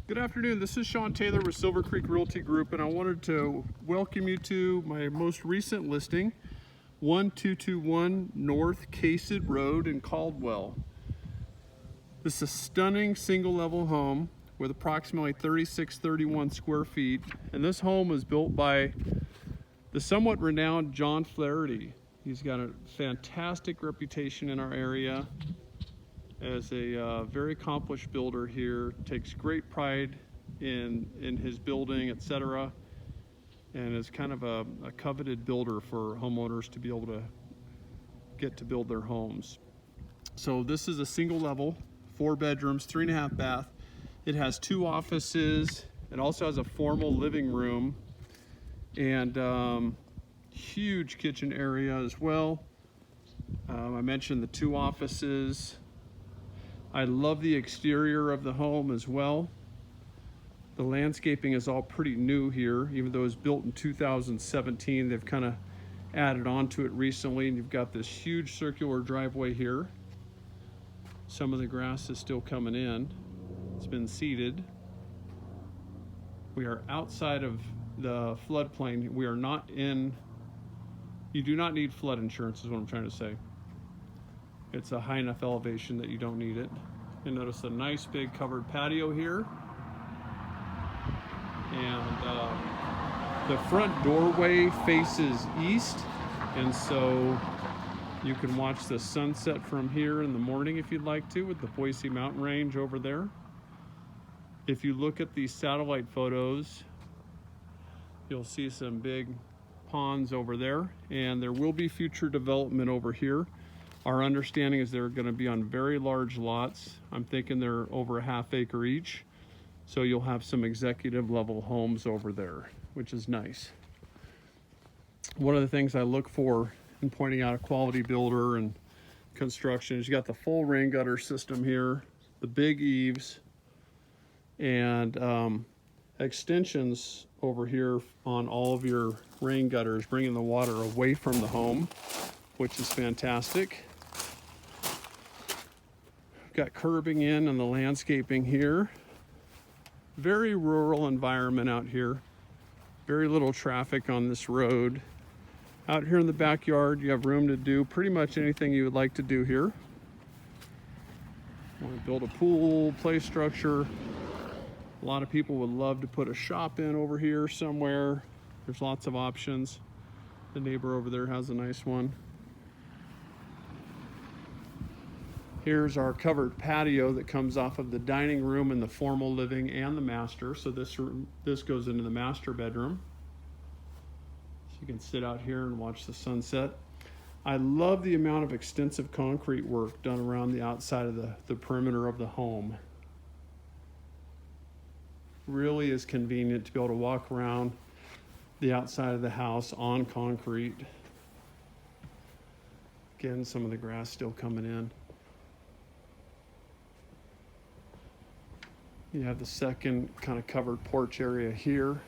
Good afternoon, this is Sean Taylor with Silver Creek Realty Group, and I wanted to welcome you to my most recent listing, 1221 North Cased Road in Caldwell. This is a stunning single-level home with approximately 3631 square feet, and this home was built by the somewhat renowned John Flaherty. He's got a fantastic reputation in our area as a very accomplished builder here, takes great pride in his building, etc., and is kind of a coveted builder for homeowners to be able to get to build their homes. So this is a single level, 4 bedrooms, 3.5 bath. It has 2 offices. It also has a formal living room and huge kitchen area as well. I mentioned the 2 offices. I love the exterior of the home as well. The landscaping is all pretty new here, even though it was built in 2017. They've kind of added on to it recently, and you've got this huge circular driveway here. Some of the grass is still coming in. It's been seeded. We are outside of the floodplain. We are not in, you do not need flood insurance is what I'm trying to say. It's a high enough elevation that you don't need it. You'll notice a nice big covered patio here. And the front doorway faces east, and so you can watch the sunset from here in the morning if you'd like to, with the Boise Mountain Range over there. If you look at these satellite photos, you'll see some big ponds over there, and there will be future development over here. Our understanding is they're going to be on very large lots. I'm thinking they're over a ½ acre each. So you'll have some executive level homes over there, which is nice. One of the things I look for in pointing out a quality builder and construction is you got the full rain gutter system here, the big eaves, and extensions over here on all of your rain gutters, bringing the water away from the home, which is fantastic. Got curbing in and the landscaping here. Very rural environment out here. Very little traffic on this road. Out here in the backyard, you have room to do pretty much anything you would like to do here. Want to build a pool, play structure. A lot of people would love to put a shop in over here somewhere. There's lots of options. The neighbor over there has a nice one. Here's our covered patio that comes off of the dining room and the formal living and the master. So this goes into the master bedroom. So you can sit out here and watch the sunset. I love the amount of extensive concrete work done around the outside of the perimeter of the home. Really is convenient to be able to walk around the outside of the house on concrete. Again, some of the grass still coming in. You have the second kind of covered porch area here.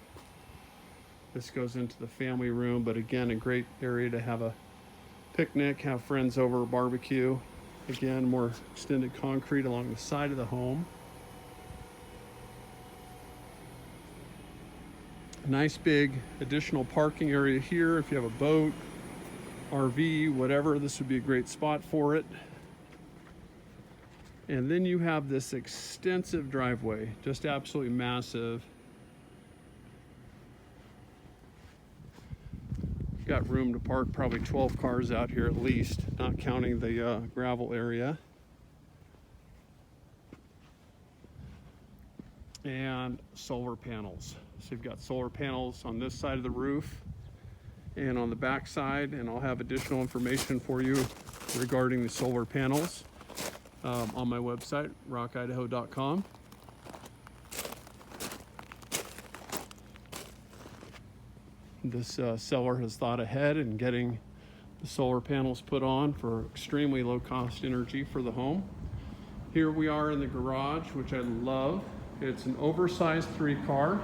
This goes into the family room, but again, a great area to have a picnic, have friends over, barbecue. Again, more extended concrete along the side of the home. A nice big additional parking area here. If you have a boat, RV, whatever, this would be a great spot for it. And then you have this extensive driveway, just absolutely massive. Got room to park probably 12 cars out here at least, not counting the gravel area. And solar panels. So you've got solar panels on this side of the roof and on the back side, and I'll have additional information for you regarding the solar panels on my website, rockidaho.com. This seller has thought ahead in getting the solar panels put on for extremely low cost energy for the home. Here we are in the garage, which I love. It's an oversized 3-car,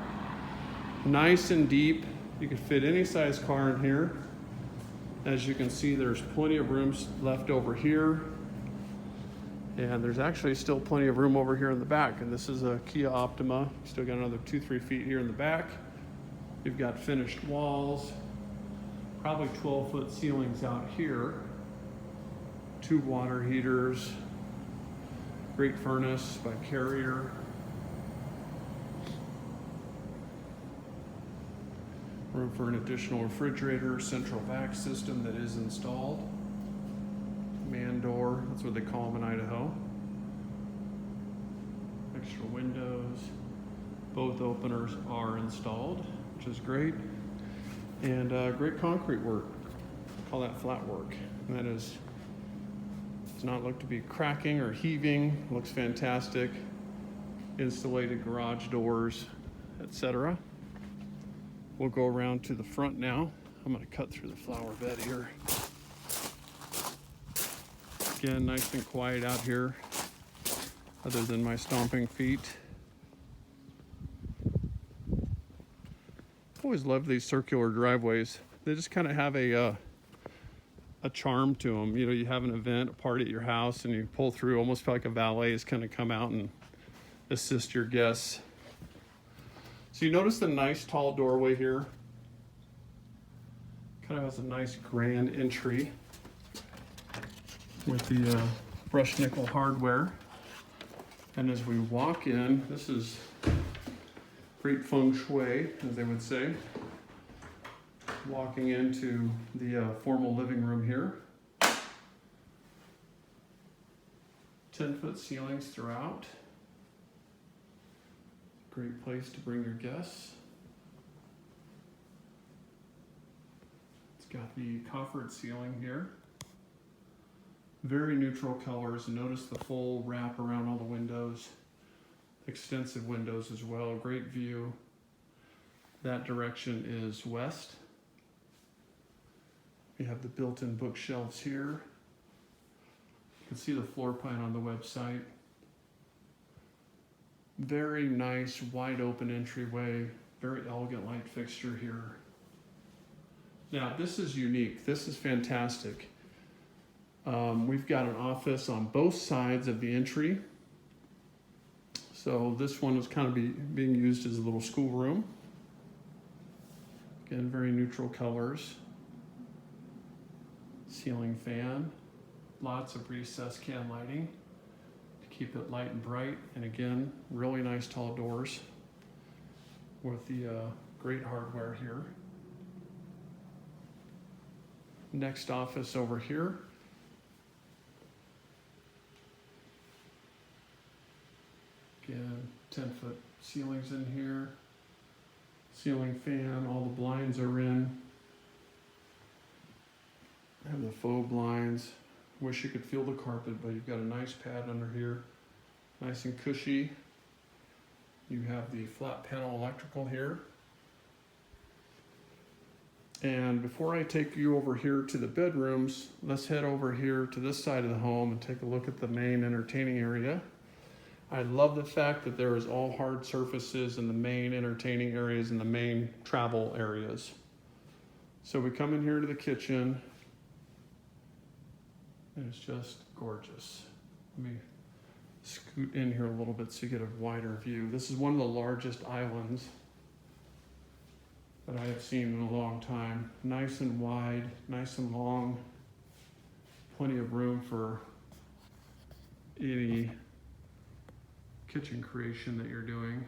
nice and deep. You could fit any size car in here. As you can see, there's plenty of rooms left over here. And there's actually still plenty of room over here in the back. And this is a Kia Optima. Still got another 2-3 feet here in the back. You've got finished walls, probably 12-foot ceilings out here. 2 water heaters, great furnace by Carrier. Room for an additional refrigerator, central vac system that is installed. Man door, that's what they call them in Idaho. Extra windows. Both openers are installed, which is great. And great concrete work. Call that flat work. And that is, does not look to be cracking or heaving. Looks fantastic. Insulated garage doors, etc. We'll go around to the front now. I'm going to cut through the flower bed here. Again, nice and quiet out here, other than my stomping feet. Always love these circular driveways. They just kind of have a charm to them. You know, you have an event, a party at your house, and you pull through, almost feel like a valet is going to come out and assist your guests. So you notice the nice tall doorway here. Kind of has a nice grand entry with the brushed nickel hardware. And as we walk in, this is great feng shui, as they would say. Walking into the formal living room here. 10-foot ceilings throughout. Great place to bring your guests. It's got the coffered ceiling here. Very neutral colors. Notice the full wrap around all the windows. Extensive windows as well. Great view. That direction is west. We have the built-in bookshelves here. You can see the floor plan on the website. Very nice, wide open entryway. Very elegant light fixture here. Now, this is unique. This is fantastic. We've got an office on both sides of the entry. So this one is kind of being used as a little schoolroom. Again, very neutral colors. Ceiling fan. Lots of recessed can lighting to keep it light and bright. And again, really nice tall doors with the great hardware here. Next office over here. Again, 10-foot ceilings in here. Ceiling fan, all the blinds are in. I have the faux blinds. Wish you could feel the carpet, but you've got a nice pad under here. Nice and cushy. You have the flat panel electrical here. And before I take you over here to the bedrooms, let's head over here to this side of the home and take a look at the main entertaining area. I love the fact that there is all hard surfaces in the main entertaining areas and the main travel areas. So we come in here to the kitchen, and it's just gorgeous. Let me scoot in here a little bit so you get a wider view. This is one of the largest islands that I have seen in a long time. Nice and wide, nice and long. Plenty of room for any kitchen creation that you're doing.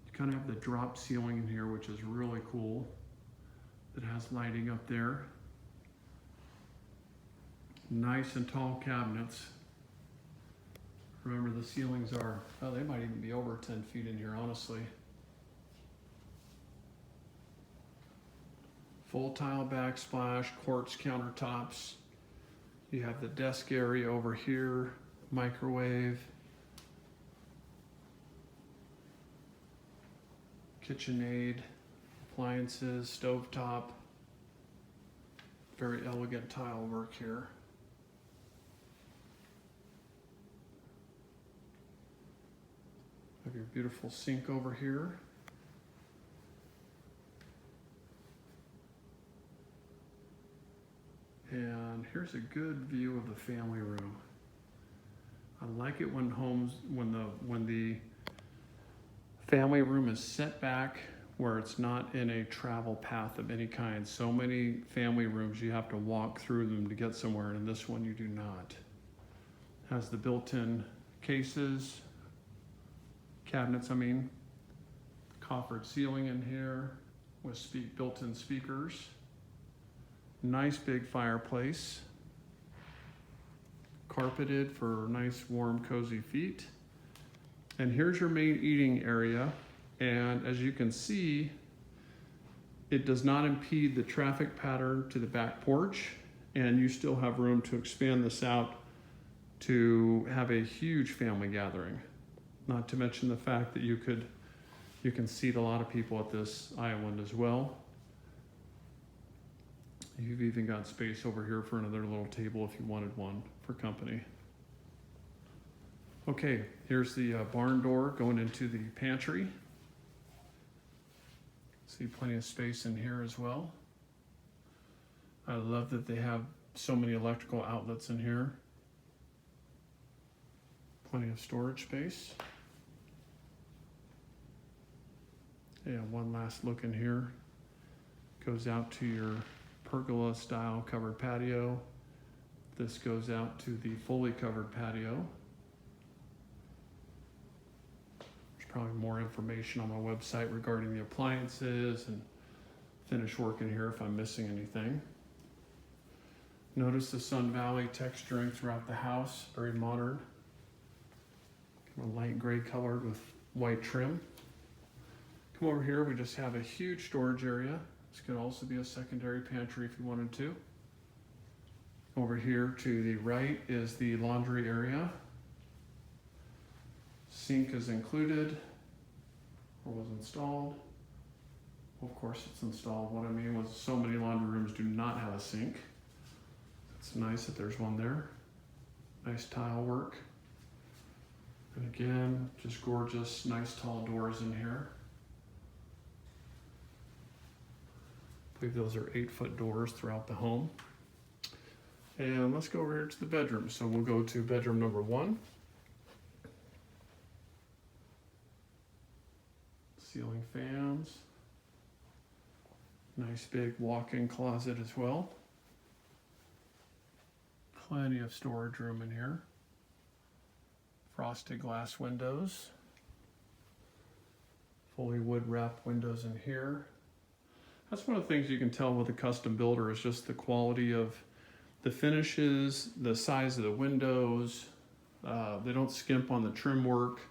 You kind of have the drop ceiling in here, which is really cool. It has lighting up there. Nice and tall cabinets. Remember, the ceilings are, oh, they might even be over 10 feet in here, honestly. Full tile backsplash, quartz countertops. You have the desk area over here, microwave, KitchenAid, appliances, stovetop. Very elegant tile work here. Have your beautiful sink over here. And here's a good view of the family room. I like it when the family room is set back where it's not in a travel path of any kind. So many family rooms you have to walk through them to get somewhere, and in this one you do not. Has the built-in cases, cabinets, coffered ceiling in here with built-in speakers. Nice big fireplace. Carpeted for nice warm cozy feet. And here's your main eating area. And as you can see, it does not impede the traffic pattern to the back porch, and you still have room to expand this out to have a huge family gathering. Not to mention the fact that you can seat a lot of people at this island as well. You've even got space over here for another little table if you wanted one for company. Okay, here's the barn door going into the pantry. See plenty of space in here as well. I love that they have so many electrical outlets in here. Plenty of storage space. And one last look in here. Goes out to your pergola style covered patio. This goes out to the fully covered patio. Probably more information on my website regarding the appliances and finish work in here if I'm missing anything. Notice the Sun Valley texturing throughout the house, very modern. Kind of light gray colored with white trim. Come over here, we just have a huge storage area. This could also be a secondary pantry if you wanted to. Over here to the right is the laundry area. Sink is included, or was installed. Well, of course it's installed. What I mean was so many laundry rooms do not have a sink. It's nice that there's one there. Nice tile work. And again, just gorgeous, nice tall doors in here. I believe those are 8-foot doors throughout the home. And let's go over here to the bedroom. So we'll go to bedroom number 1. Ceiling fans. Nice big walk-in closet as well. Plenty of storage room in here. Frosted glass windows. Fully wood wrapped windows in here. That's one of the things you can tell with a custom builder is just the quality of the finishes, the size of the windows. They don't skimp on the trim work.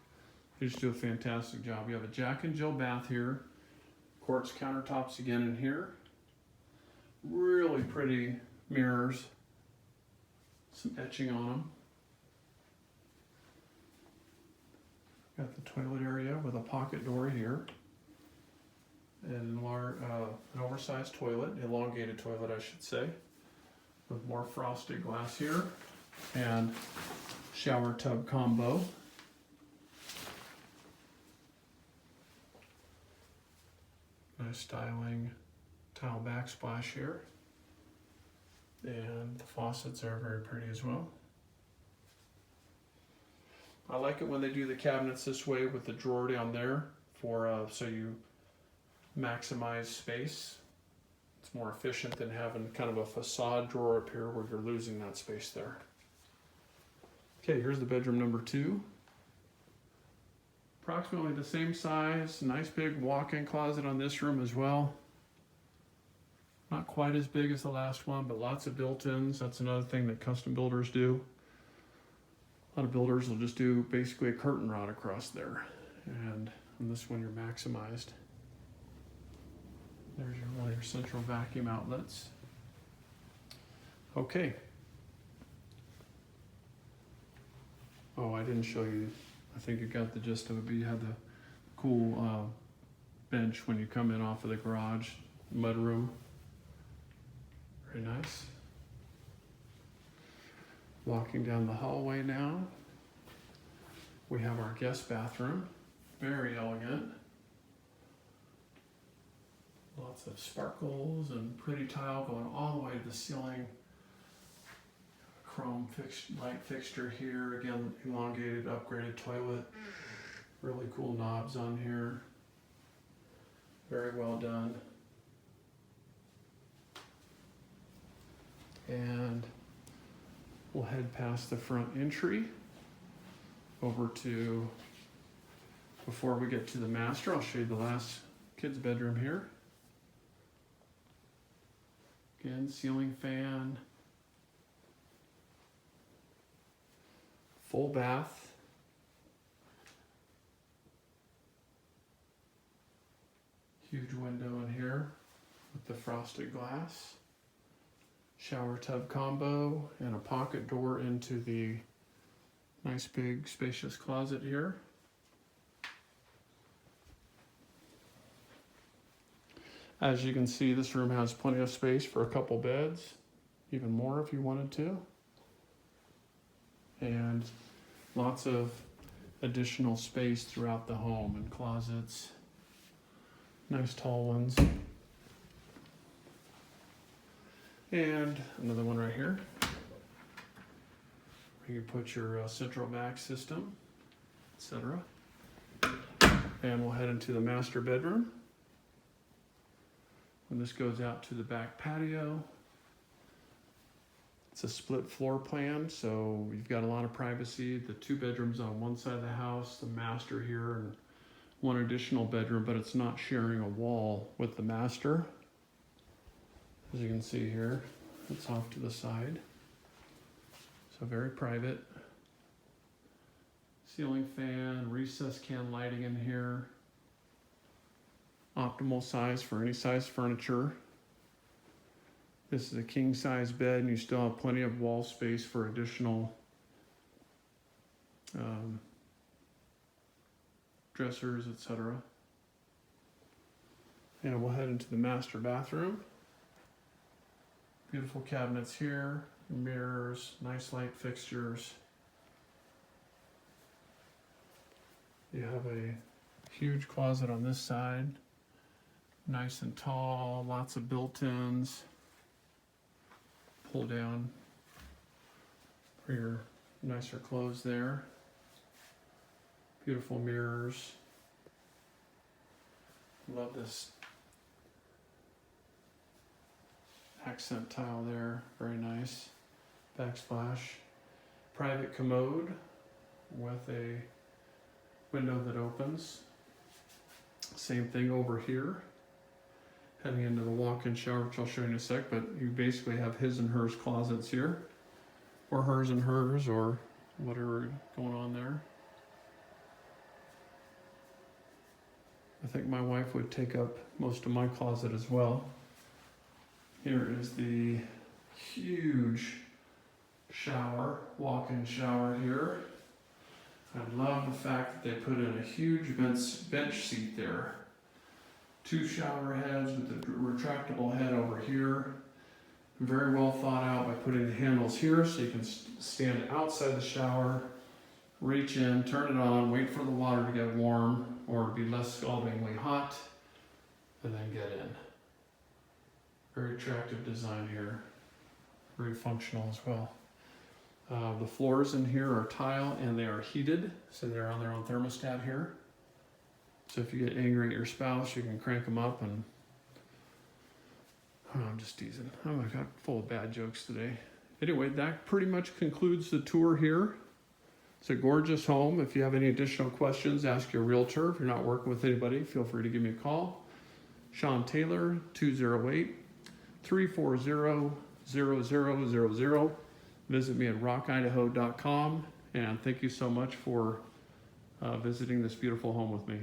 They just do a fantastic job. You have a Jack and Jill bath here. Quartz countertops again in here. Really pretty mirrors. Some etching on them. Got the toilet area with a pocket door here. And an oversized toilet, elongated toilet I should say. With more frosted glass here. And shower tub combo. Nice styling tile backsplash here. And the faucets are very pretty as well. I like it when they do the cabinets this way with the drawer down there for so you maximize space. It's more efficient than having kind of a facade drawer up here where you're losing that space there. Okay, here's the bedroom number 2. Approximately the same size, nice big walk-in closet on this room as well. Not quite as big as the last one, but lots of built-ins. That's another thing that custom builders do. A lot of builders will just do basically a curtain rod across there. And on this one, you're maximized. There's one of your central vacuum outlets. Okay. Oh, I didn't show you. I think you got the gist of it, but you had the cool bench when you come in off of the garage, mudroom. Very nice. Walking down the hallway now, we have our guest bathroom. Very elegant. Lots of sparkles and pretty tile going all the way to the ceiling. chrome light fixture here. Again, elongated, upgraded toilet. Really cool knobs on here. Very well done. And we'll head past the front entry over to, before we get to the master, I'll show you the last kid's bedroom here. Again, ceiling fan, full bath, huge window in here with the frosted glass, shower tub combo, and a pocket door into the nice big spacious closet here. As you can see, this room has plenty of space for a couple beds, even more if you wanted to. And lots of additional space throughout the home and closets. Nice tall ones. And another one right here. Where you put your central vac system, etc. And we'll head into the master bedroom. And this goes out to the back patio. It's a split floor plan, so you've got a lot of privacy. The 2 bedrooms on one side of the house, the master here, and 1 additional bedroom, but it's not sharing a wall with the master. As you can see here, it's off to the side. So very private. Ceiling fan, recessed can lighting in here. Optimal size for any size furniture. This is a king size bed, and you still have plenty of wall space for additional dressers, etc. And we'll head into the master bathroom. Beautiful cabinets here, mirrors, nice light fixtures. You have a huge closet on this side. Nice and tall, lots of built-ins. Pull down for your nicer clothes there. Beautiful mirrors. Love this accent tile there, very nice. Backsplash. Private commode with a window that opens. Same thing over here. Heading into the walk-in shower, which I'll show you in a sec, but you basically have his and hers closets here, or hers and hers, or whatever going on there. I think my wife would take up most of my closet as well. Here is the huge shower, walk-in shower here. I love the fact that they put in a huge bench seat there. 2 shower heads with a retractable head over here. Very well thought out by putting the handles here so you can stand outside the shower, reach in, turn it on, wait for the water to get warm or to be less scaldingly hot, and then get in. Very attractive design here. Very functional as well. The floors in here are tile and they are heated, so they're on their own thermostat here. So if you get angry at your spouse, you can crank them up and... Oh, I'm just teasing. Oh my God, full of bad jokes today. Anyway, that pretty much concludes the tour here. It's a gorgeous home. If you have any additional questions, ask your realtor. If you're not working with anybody, feel free to give me a call. Sean Taylor, 208-340-0000. Visit me at rockidaho.com. And thank you so much for visiting this beautiful home with me.